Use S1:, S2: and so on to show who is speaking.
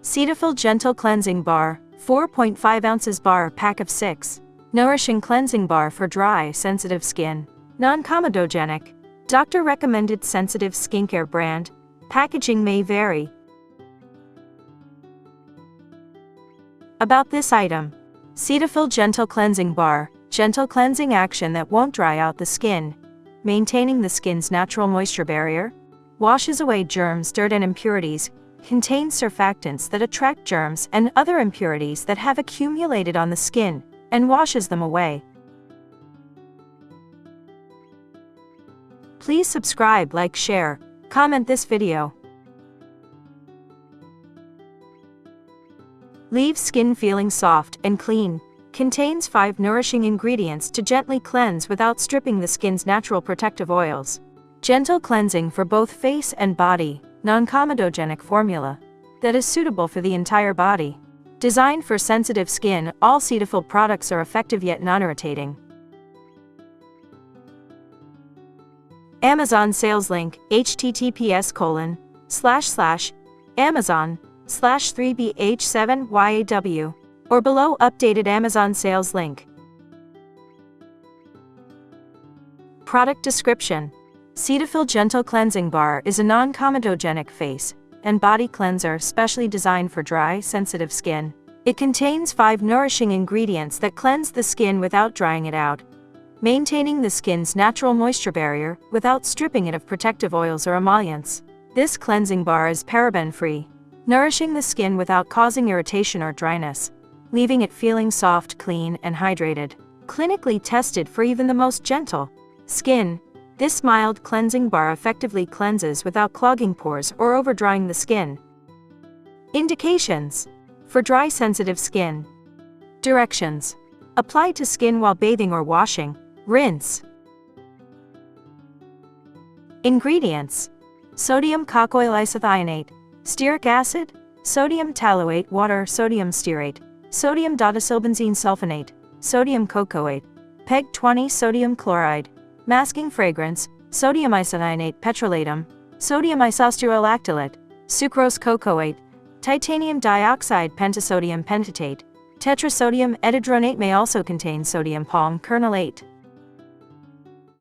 S1: CETAPHIL Gentle Cleansing Bar, 4.5 ounces bar pack of 6. Nourishing Cleansing Bar for dry, sensitive skin. Non-Comedogenic. Doctor recommended sensitive skincare brand. Packaging may vary. About this item. CETAPHIL Gentle Cleansing Bar, gentle cleansing action that won't dry out the skin, maintaining the skin's natural moisture barrier, washes away germs, dirt and impurities, contains surfactants that attract germs and other impurities that have accumulated on the skin, and washes them away. Please subscribe, like, share, comment this video. Leaves skin feeling soft and clean. Contains 5 nourishing ingredients to gently cleanse without stripping the skin's natural protective oils. Gentle cleansing for both face and body. Non-comedogenic formula that is suitable for the entire body. Designed for sensitive skin, all CETAPHIL products are effective yet non-irritating. Amazon sales link: https://amazon/3bh7yaw, or below updated Amazon sales link. Product description: CETAPHIL Gentle Cleansing Bar is a non-comedogenic face and body cleanser specially designed for dry, sensitive skin. It contains 5 nourishing ingredients that cleanse the skin without drying it out, maintaining the skin's natural moisture barrier without stripping it of protective oils or emollients. This cleansing bar is paraben-free, nourishing the skin without causing irritation or dryness, leaving it feeling soft, clean, and hydrated. Clinically tested for even the most gentle skin, this mild cleansing bar effectively cleanses without clogging pores or overdrying the skin. Indications: for dry, sensitive skin. Directions: apply to skin while bathing or washing. Rinse. Ingredients: sodium cocoyl isethionate, stearic acid, sodium tallowate, water, sodium stearate, sodium dodecyl sulfonate, sodium cocoate, PEG 20, sodium chloride, masking fragrance, sodium isethionate petrolatum, sodium isostearolactylate, sucrose cocoate, titanium dioxide pentasodium pentatate, tetrasodium etidronate may also contain sodium palm kernelate.